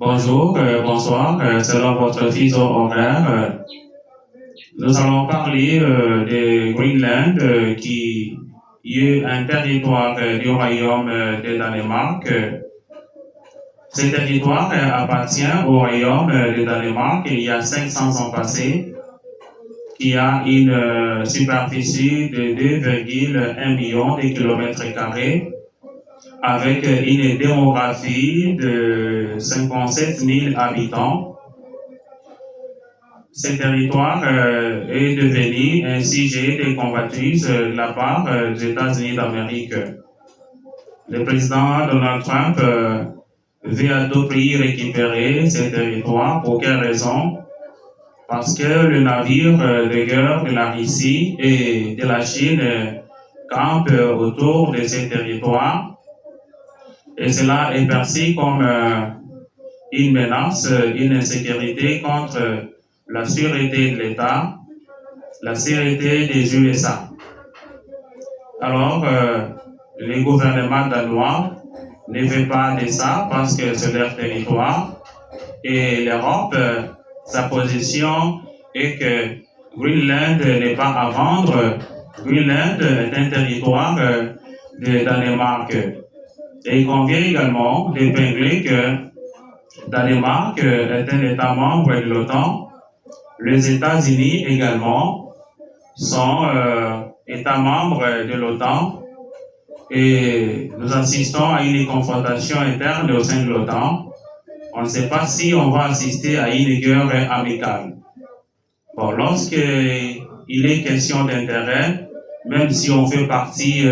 Bonjour, bonsoir, selon votre fuseau horaire. Nous allons parler de Greenland, qui est un territoire du royaume de Danemark. Ce territoire appartient au royaume de Danemark il y a 500 ans passés, qui a une superficie de 2,1 millions de kilomètres carrés, avec une démographie de 57 000 habitants. Ce territoire est devenu un sujet de convoitise de la part des États-Unis d'Amérique. Le président Donald Trump veut à tout prix récupérer ce territoire. Pour quelle raison? Parce que le navire de guerre de la Russie et de la Chine campe autour de ce territoire. Et cela est perçu comme une menace, une insécurité contre la sûreté de l'État, la sécurité des USA. Alors, le gouvernement danois ne veut pas de ça parce que c'est leur territoire. Et l'Europe, sa position est que Greenland n'est pas à vendre. Greenland est un territoire de Danemark. Et il convient également d'épingler que Danemark est un État membre de l'OTAN. Les États-Unis également sont États membres de l'OTAN. Et nous assistons à une confrontation interne au sein de l'OTAN. On ne sait pas si on va assister à une guerre amicale. Bon, lorsqu'il est question d'intérêt, même si on fait partie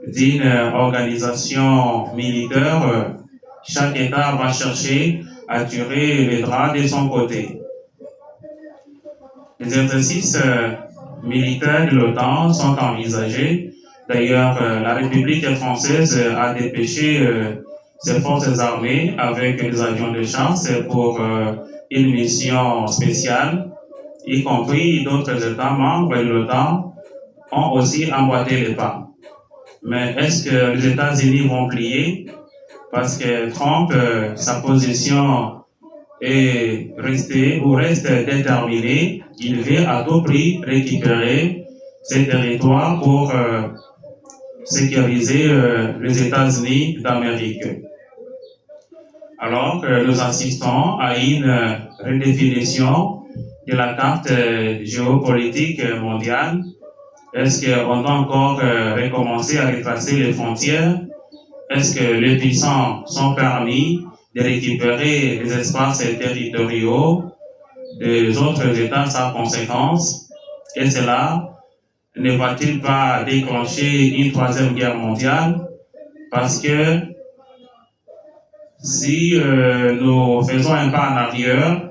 d'une organisation militaire, chaque État va chercher à tirer les draps de son côté. Les exercices militaires de l'OTAN sont envisagés. D'ailleurs, la République française a dépêché ses forces armées avec des avions de chasse pour une mission spéciale, y compris d'autres États membres de l'OTAN ont aussi emboîté les pas. Mais est-ce que les États-Unis vont plier? Parce que Trump, sa position est reste déterminée. Il veut à tout prix récupérer ces territoires pour sécuriser les États-Unis d'Amérique. Alors que nous assistons à une redéfinition de la carte géopolitique mondiale. Est-ce qu'on doit encore recommencer à retracer les frontières? Est-ce que les puissants sont permis de récupérer les espaces territoriaux des autres États sans conséquence? Et cela ne va-t-il pas déclencher une troisième guerre mondiale? Parce que si nous faisons un pas en arrière,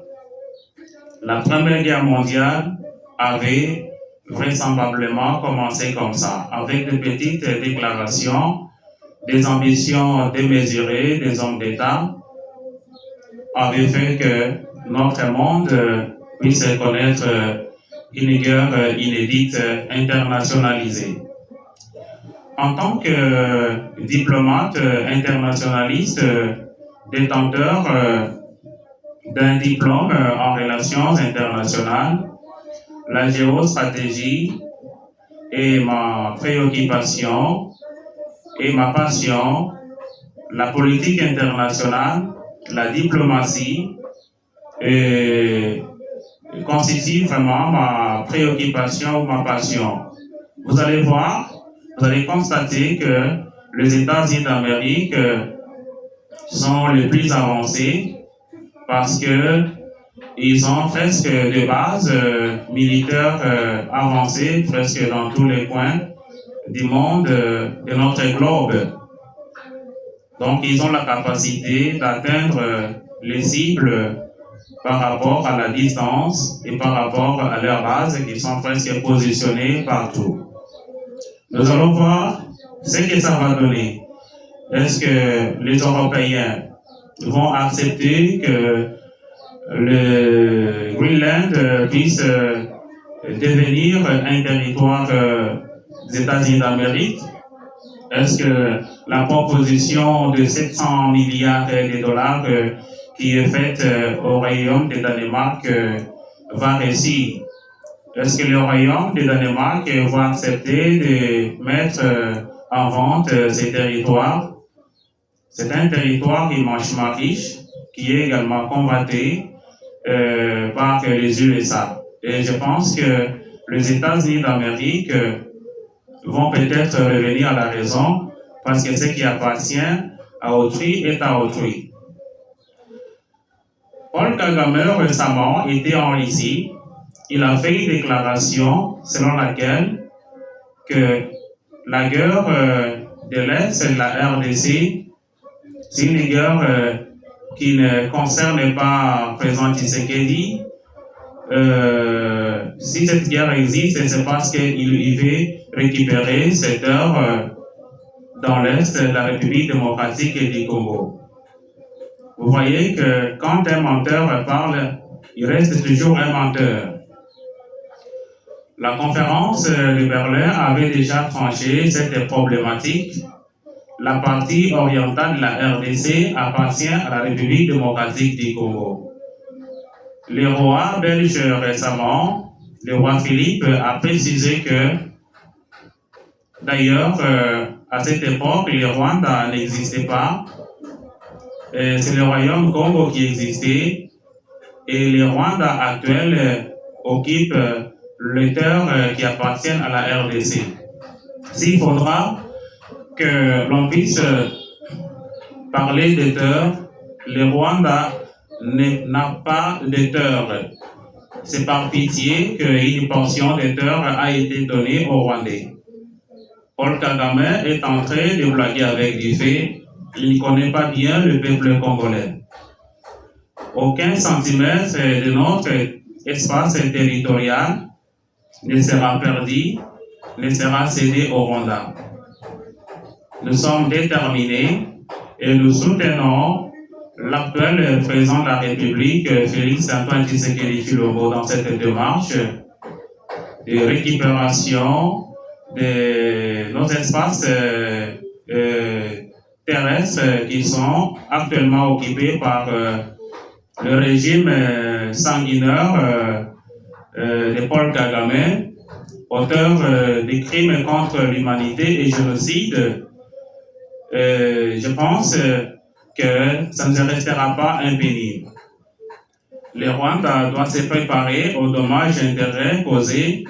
la Première Guerre mondiale avait vraisemblablement commencé comme ça, avec de petites déclarations, des ambitions démesurées des hommes d'État, avaient fait que notre monde puisse connaître une guerre inédite internationalisée. En tant que diplomate internationaliste, détenteur d'un diplôme en relations internationales, la géostratégie est ma préoccupation et ma passion. La politique internationale, la diplomatie constitue vraiment ma préoccupation ou ma passion. Vous allez voir, vous allez constater que les États-Unis d'Amérique sont les plus avancés parce que ils ont presque des bases militaires avancées presque dans tous les coins du monde, de notre globe. Donc, ils ont la capacité d'atteindre les cibles par rapport à la distance et par rapport à leurs bases qui sont presque positionnées partout. Nous allons voir ce que ça va donner. Est-ce que les Européens vont accepter que le Greenland puisse devenir un territoire des États-Unis d'Amérique? Est-ce que la proposition de 700 milliards de dollars qui est faite au royaume de Danemark va réussir? Est-ce que le royaume de Danemark va accepter de mettre en vente ces territoires? C'est un territoire immensément riche qui est également convoité par les USA. Et je pense que les États-Unis d'Amérique vont peut-être revenir à la raison parce que ce qui appartient à autrui est à autrui. Paul Kagame récemment était en Russie. Il a fait une déclaration selon laquelle que la guerre de l'Est et de la RDC, c'est une guerre qui ne concerne pas le président Tshisekedi. Si cette guerre existe, c'est parce qu'il veut récupérer ses terres dans l'Est de la République démocratique du Congo. Vous voyez que quand un menteur parle, il reste toujours un menteur. La conférence de Berlin avait déjà tranché cette problématique. La partie orientale de la RDC appartient à la République démocratique du Congo. Le roi belge récemment, le roi Philippe, a précisé que, d'ailleurs, à cette époque, le Rwanda n'existait pas. C'est le royaume Congo qui existait. Et le Rwanda actuel occupe les terres qui appartiennent à la RDC. S'il faudra que l'on puisse parler de terres, le Rwanda n'a pas de terres. C'est par pitié qu'une portion de terres a été donnée aux Rwandais. Paul Kagame est en train de blaguer avec du fait. Il ne connaît pas bien le peuple congolais. Aucun centimètre de notre espace territorial ne sera perdu, ne sera cédé au Rwanda. Nous sommes déterminés et nous soutenons l'actuel président de la République, Félix Antoine Tshisekedi Tshilombo, dans cette démarche de récupération de nos espaces terrestres qui sont actuellement occupés par le régime sanguinaire de Paul Kagame, auteur des crimes contre l'humanité et génocide. Je pense que ça ne restera pas impuni. Le Rwanda doit se préparer aux dommages et intérêts causés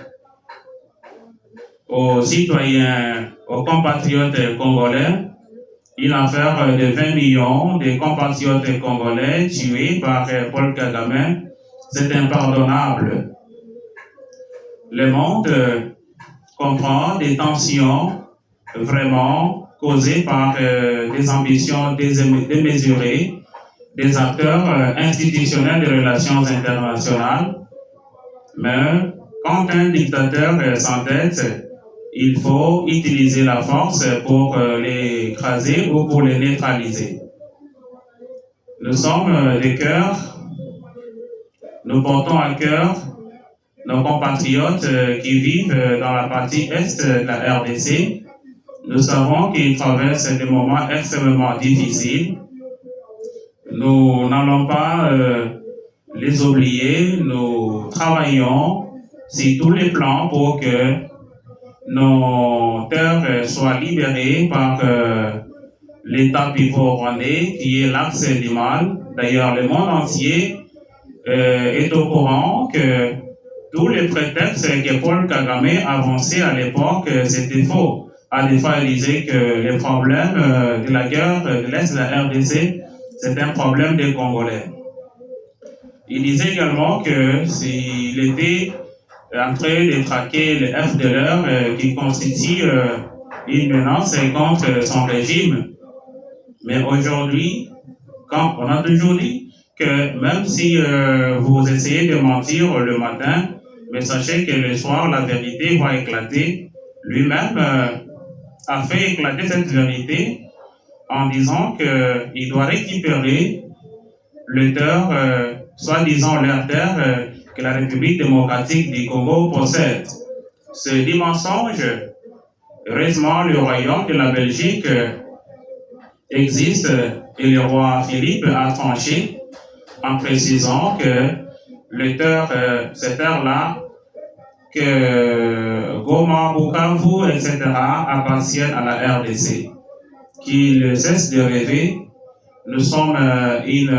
aux citoyens, aux compatriotes congolais. Une affaire de 20 millions de compatriotes congolais tués par Paul Kagame, c'est impardonnable. Le monde comprend des tensions vraiment causées par des ambitions démesurées des acteurs institutionnels des relations internationales. Mais quand un dictateur s'entête, il faut utiliser la force pour l'écraser ou pour les neutraliser. Nous sommes des cœurs, nous portons à cœur nos compatriotes qui vivent dans la partie est de la RDC. Nous savons qu'ils traversent des moments extrêmement difficiles. Nous n'allons pas les oublier. Nous travaillons sur tous les plans pour que nos terres soient libérées par l'État pivot rwandais qui est l'axe du mal. D'ailleurs, le monde entier est au courant que tous les prétextes que Paul Kagame avançait à l'époque, c'était faux. À des fois, il disait que le problème de la guerre de l'Est de la RDC, c'est un problème des Congolais. Il disait également que s'il était en train de traquer le FDLR qui constitue une menace contre son régime. Mais aujourd'hui, quand on a toujours dit que même si vous essayez de mentir le matin, mais sachez que le soir, la vérité va éclater. Lui-même a fait éclater cette vérité en disant qu'il doit récupérer les terres, soi-disant leurs terres, que la République démocratique du Congo possède. Ce dit mensonge, heureusement, le royaume de la Belgique existe et le roi Philippe a tranché. en précisant que cette heure-là, que Goma, Bukavu, etc. appartiennent à la RDC, qu'ils cessent de rêver. Nous sommes une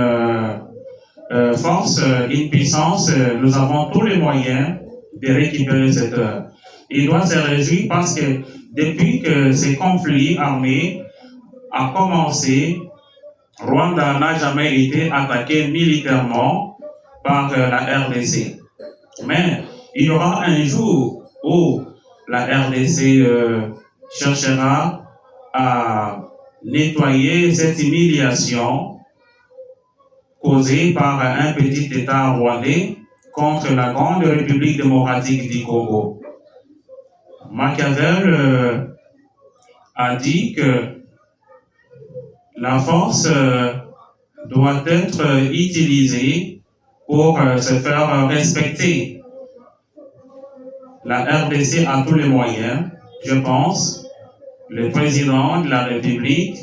force, une puissance, nous avons tous les moyens de récupérer cette heure. Il doit se réjouir parce que depuis que ces conflits armés ont commencé, Rwanda n'a jamais été attaqué militairement par la RDC. Mais il y aura un jour où la RDC cherchera à nettoyer cette humiliation causée par un petit État rwandais contre la grande République démocratique du Congo. Machiavel a dit que la force doit être utilisée pour se faire respecter. La RDC a tous les moyens, je pense. Le président de la République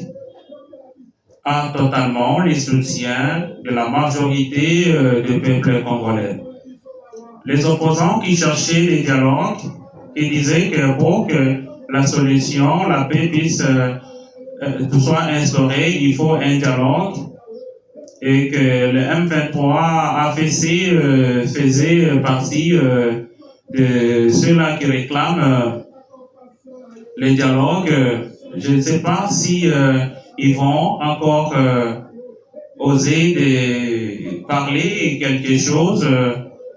a totalement les soutiens de la majorité du peuple congolais. Les opposants qui cherchaient des dialogues, qui disaient que pour que la solution, la paix puisse soit instaurée, il faut un dialogue, et que le M23 AFC faisait partie de ceux-là qui réclament les dialogues. Je ne sais pas si ils vont encore oser de parler quelque chose,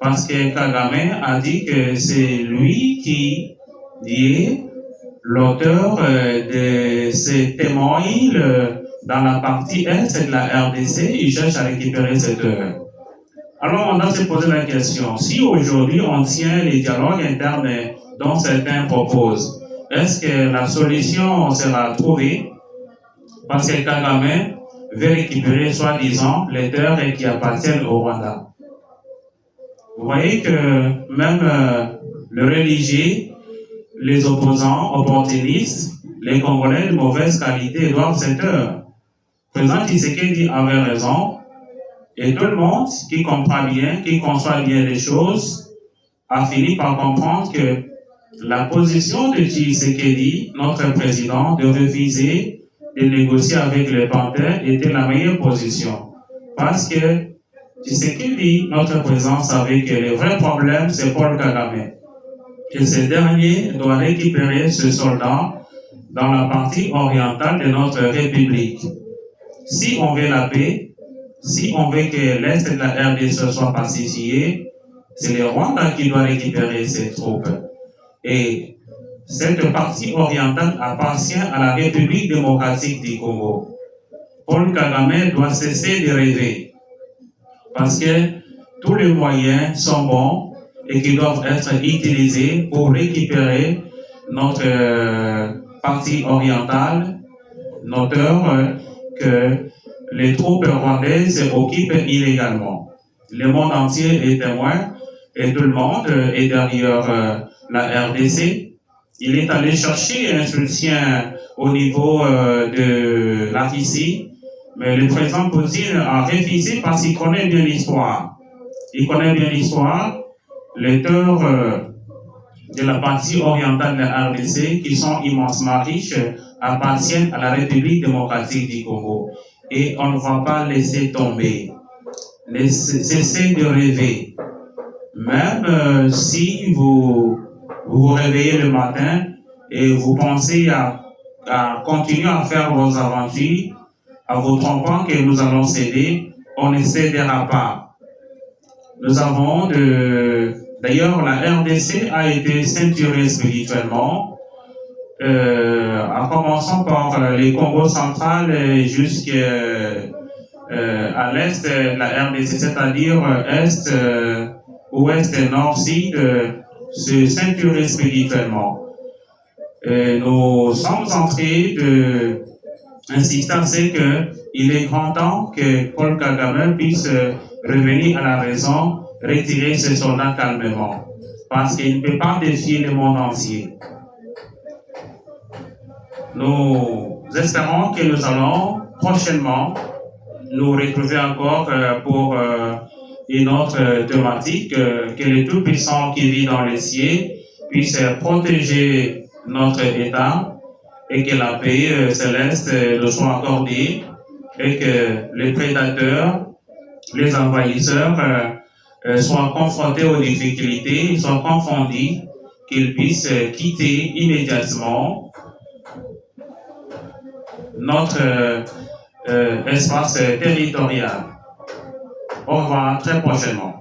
parce que Kagame a dit que c'est lui qui est l'auteur de ces témoins dans la partie Est de la RDC. Il cherche à récupérer cette heure. Alors on doit se poser la question, si aujourd'hui on tient les dialogues internes dont certains proposent, est-ce que la solution sera trouvée? Parce que Kagame veut récupérer soi-disant les terres qui appartiennent au Rwanda. Vous voyez que même le religieux, les opposants, opportunistes, les Congolais de mauvaise qualité doivent cette heure. Le président Tshisekedi avait raison, et tout le monde qui comprend bien, qui conçoit bien les choses, a fini par comprendre que la position de Tshisekedi, notre président, de refuser de négocier avec les Panthères était la meilleure position. Parce que Tshisekedi, notre président, savait que le vrai problème, c'est Paul Kagame. Que ce dernier doit récupérer ce soldat dans la partie orientale de notre République. Si on veut la paix, si on veut que l'Est de la RDC soit pacifié, c'est le Rwanda qui doit récupérer ses troupes. Et cette partie orientale appartient à la République démocratique du Congo. Paul Kagame doit cesser de rêver, parce que tous les moyens sont bons et qui doivent être utilisés pour récupérer notre partie orientale, notre que les troupes rwandaises occupent illégalement. Le monde entier est témoin et tout le monde est derrière la RDC. Il est allé chercher un soutien au niveau de la Russie, mais le président Poutine a refusé parce qu'il connaît bien l'histoire. Il connaît bien l'histoire. Les terres de la partie orientale de la RDC, qui sont immensement riches, appartiennent à la République démocratique du Congo. Et on ne va pas laisser tomber. Cessez de rêver. Même si vous vous réveillez le matin et vous pensez à continuer à faire vos aventures, à vous trompant que nous allons céder, on ne cédera pas. Nous avons d'ailleurs, la RDC a été ceinturée spirituellement, en commençant par les Congo central jusqu'à l'est de la RDC, c'est-à-dire est, ouest, nord, sud, se ceinturer spirituellement. Nous sommes en train d'insister à ce qu'il est grand temps que Paul Kagame puisse revenir à la raison, retirer ses soldats calmement, parce qu'il ne peut pas défier le monde entier. Nous espérons que nous allons prochainement nous retrouver encore pour une autre thématique, que le Tout-Puissant qui vit dans les cieux puisse protéger notre État et que la paix céleste nous soit accordée et que les prédateurs, les envahisseurs soient confrontés aux difficultés, soient confondus, qu'ils puissent quitter immédiatement notre espace territorial. Au revoir, très prochainement.